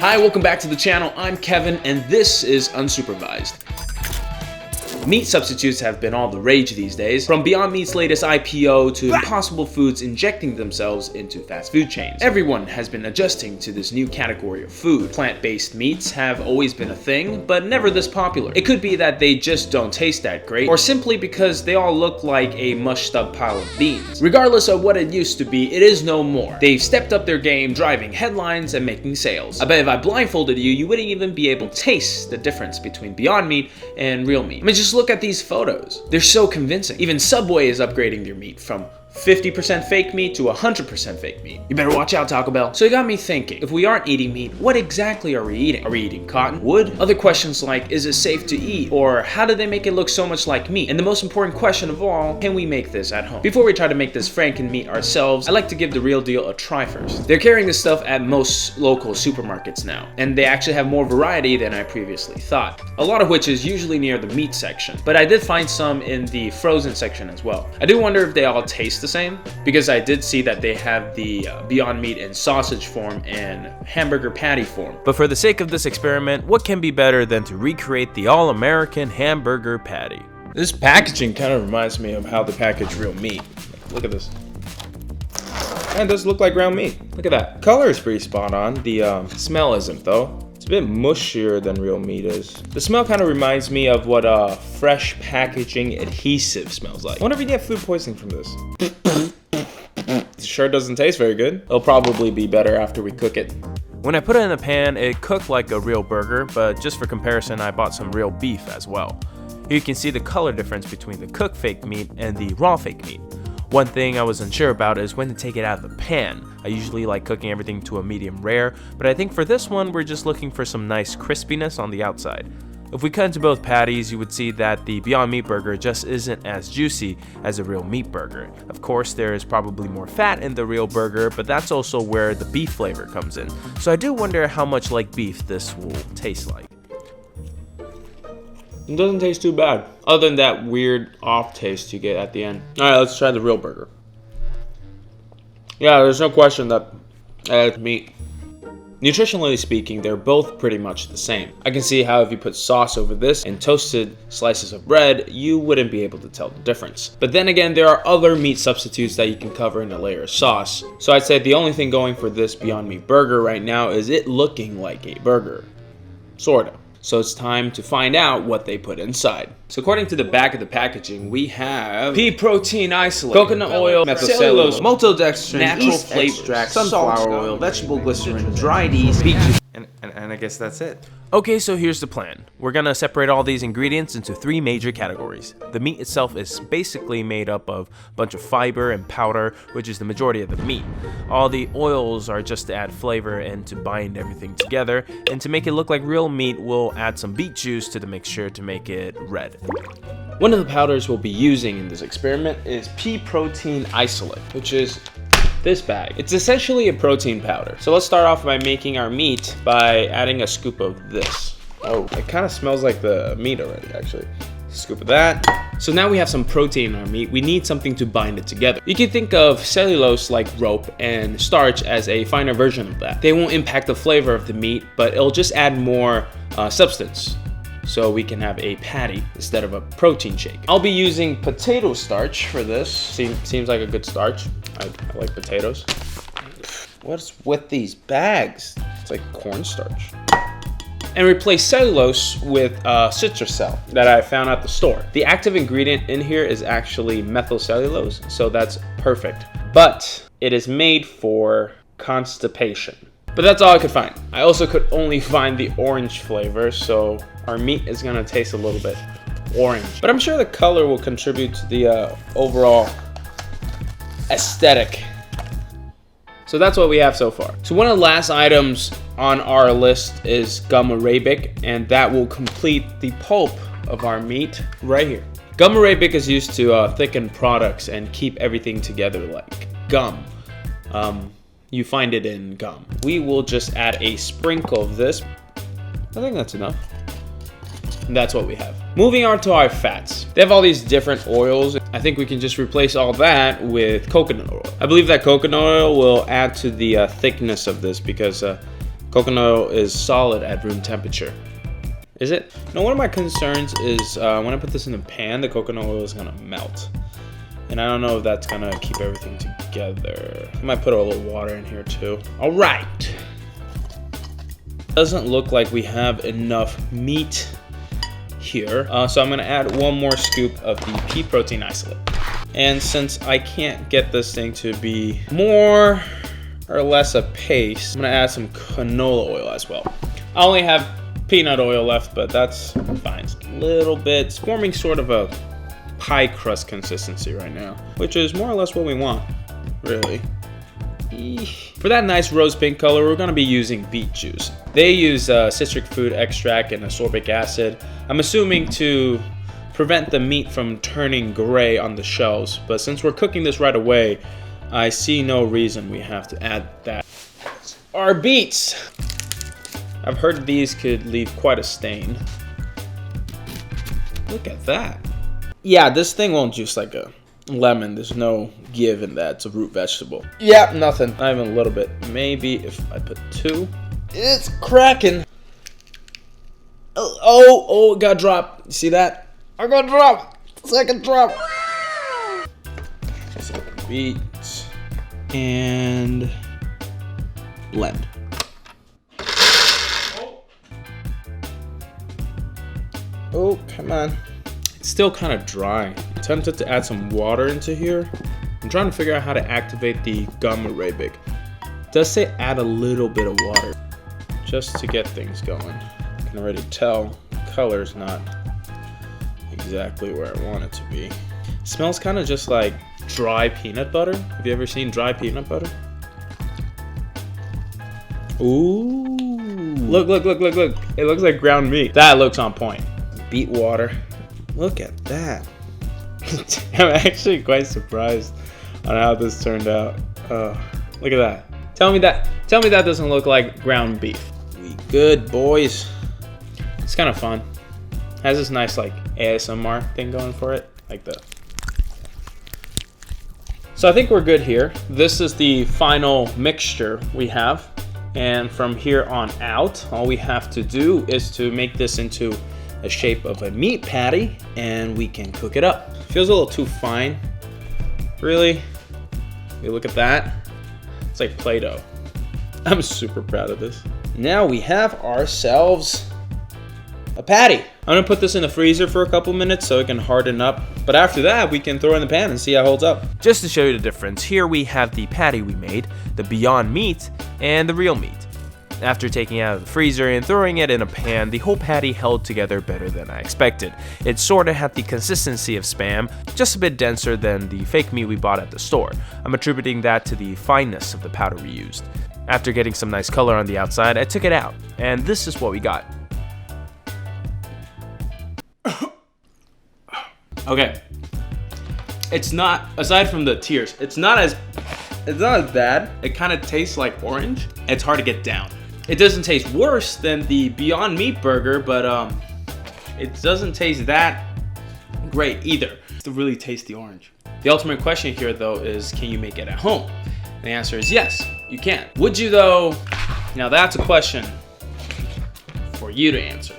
Hi, welcome back to the channel. I'm Kevin, and this is Unsupervised. Meat substitutes have been all the rage these days, from Beyond Meat's latest IPO to Impossible Foods injecting themselves into fast food chains. Everyone has been adjusting to this new category of food. Plant-based meats have always been a thing, but never this popular. It could be that they just don't taste that great, or simply because they all look like a mushed up pile of beans. Regardless of what it used to be, it is no more. They've stepped up their game, driving headlines and making sales. I bet if I blindfolded you, you wouldn't even be able to taste the difference between Beyond Meat and real meat. I mean, just look at these photos. They're so convincing. Even Subway is upgrading their meat from 50% fake meat to 100% fake meat. You better watch out, Taco Bell. So it got me thinking, if we aren't eating meat, what exactly are we eating? Are we eating cotton? Wood? Other questions like, is it safe to eat? Or how do they make it look so much like meat? And the most important question of all, can we make this at home? Before we try to make this Franken meat ourselves, I like to give the real deal a try first. They're carrying this stuff at most local supermarkets now, and they actually have more variety than I previously thought. A lot of which is usually near the meat section, but I did find some in the frozen section as well. I do wonder if they all taste the same, because I did see that they have the Beyond Meat in sausage form and hamburger patty form. But for the sake of this experiment, what can be better than to recreate the all-American hamburger patty? This packaging kind of reminds me of how they package real meat. Look at this. And it does look like ground meat. Look at that. Color is pretty spot on. The smell isn't though. It's a bit mushier than real meat is. The smell kind of reminds me of what fresh packaging adhesive smells like. I wonder if you get food poisoning from this. It sure doesn't taste very good. It'll probably be better after we cook it. When I put it in the pan, it cooked like a real burger, but just for comparison, I bought some real beef as well. Here you can see the color difference between the cooked fake meat and the raw fake meat. One thing I was unsure about is when to take it out of the pan. I usually like cooking everything to a medium rare, but I think for this one, we're just looking for some nice crispiness on the outside. If we cut into both patties, you would see that the Beyond Meat burger just isn't as juicy as a real meat burger. Of course, there is probably more fat in the real burger, but that's also where the beef flavor comes in. So I do wonder how much like beef this will taste like. It doesn't taste too bad, other than that weird off taste you get at the end. All right, let's try the real burger. Yeah, there's no question that it's meat. Nutritionally speaking, they're both pretty much the same. I can see how if you put sauce over this and toasted slices of bread, you wouldn't be able to tell the difference. But then again, there are other meat substitutes that you can cover in a layer of sauce. So I'd say the only thing going for this Beyond Meat burger right now is it looking like a burger. Sorta. So it's time to find out what they put inside. So according to the back of the packaging, we have pea protein isolate, coconut oil, methylcellulose, maltodextrin, natural flavors, sunflower oil, vegetable glycerin, dried yeast, beet juice. And I guess that's it. Okay, so here's the plan. We're gonna separate all these ingredients into three major categories. The meat itself is basically made up of a bunch of fiber and powder, which is the majority of the meat. All the oils are just to add flavor and to bind everything together. And to make it look like real meat, we'll add some beet juice to the mixture to make it red. One of the powders we'll be using in this experiment is pea protein isolate, which is this bag. It's essentially a protein powder. So let's start off by making our meat by adding a scoop of this. Oh, it kind of smells like the meat already, actually. Scoop of that. So now we have some protein in our meat. We need something to bind it together. You can think of cellulose like rope and starch as a finer version of that. They won't impact the flavor of the meat, but it'll just add more substance. So we can have a patty instead of a protein shake. I'll be using potato starch for this. Seems like a good starch. I like potatoes. What's with these bags? It's like cornstarch. And replace cellulose with citrusel that I found at the store. The active ingredient in here is actually methylcellulose, so that's perfect. But it is made for constipation. But that's all I could find. I also could only find the orange flavor, so our meat is gonna taste a little bit orange. But I'm sure the color will contribute to the overall aesthetic. So that's what we have so far. So one of the last items on our list is gum arabic, and that will complete the pulp of our meat right here. Gum arabic is used to thicken products and keep everything together like gum. You find it in gum. We will just add a sprinkle of this. I think that's enough. And that's what we have. Moving on to our fats. They have all these different oils. I think we can just replace all that with coconut oil. I believe that coconut oil will add to the thickness of this because Coconut oil is solid at room temperature. Is it? Now, one of my concerns is when I put this in the pan, the coconut oil is gonna melt. And I don't know if that's gonna keep everything together. I might put a little water in here too. All right. Doesn't look like we have enough meat here. So I'm gonna add one more scoop of the pea protein isolate. And since I can't get this thing to be more or less a paste, I'm gonna add some canola oil as well. I only have peanut oil left, but that's fine. A little bit. It's forming sort of a pie crust consistency right now, which is more or less what we want, really. For that nice rose pink color, we're gonna be using beet juice. They use citric fruit extract and ascorbic acid. I'm assuming to prevent the meat from turning gray on the shells, but since we're cooking this right away, I see no reason we have to add that. Our beets. I've heard these could leave quite a stain. Look at that. Yeah, this thing won't juice like a lemon. There's no give in that. It's a root vegetable. Yeah, nothing. Not even a little bit. Maybe if I put 2. It's cracking. Oh, it got dropped. You see that? I got dropped. Second drop. So beet and blend. Oh, come on. It's still kind of dry. I'm tempted to add some water into here. I'm trying to figure out how to activate the gum arabic. It does say add a little bit of water just to get things going. I can already tell the color's not exactly where I want it to be. It smells kind of just like dry peanut butter. Have you ever seen dry peanut butter? Ooh. Look. It looks like ground meat. That looks on point. Beet water. Look at that. I'm actually quite surprised on how this turned out. Look at that. Tell me that doesn't look like ground beef. We good, boys. It's kind of fun. Has this nice like ASMR thing going for it, like the. So I think we're good here. This is the final mixture we have, and from here on out, all we have to do is to make this into the shape of a meat patty, and we can cook it up. Feels a little too fine. Really? You look at that. It's like Play-Doh. I'm super proud of this. Now we have ourselves a patty. I'm gonna put this in the freezer for a couple minutes so it can harden up. But after that, we can throw it in the pan and see how it holds up. Just to show you the difference, here we have the patty we made, the Beyond Meat, and the real meat. After taking it out of the freezer and throwing it in a pan, the whole patty held together better than I expected. It sorta had the consistency of Spam, just a bit denser than the fake meat we bought at the store. I'm attributing that to the fineness of the powder we used. After getting some nice color on the outside, I took it out, and this is what we got. Okay. It's not, aside from the tears, it's not as bad. It kind of tastes like orange. It's hard to get down. It doesn't taste worse than the Beyond Meat burger, but it doesn't taste that great either. To really taste the orange. The ultimate question here though is, can you make it at home? And the answer is yes, you can. Would you though? Now that's a question for you to answer.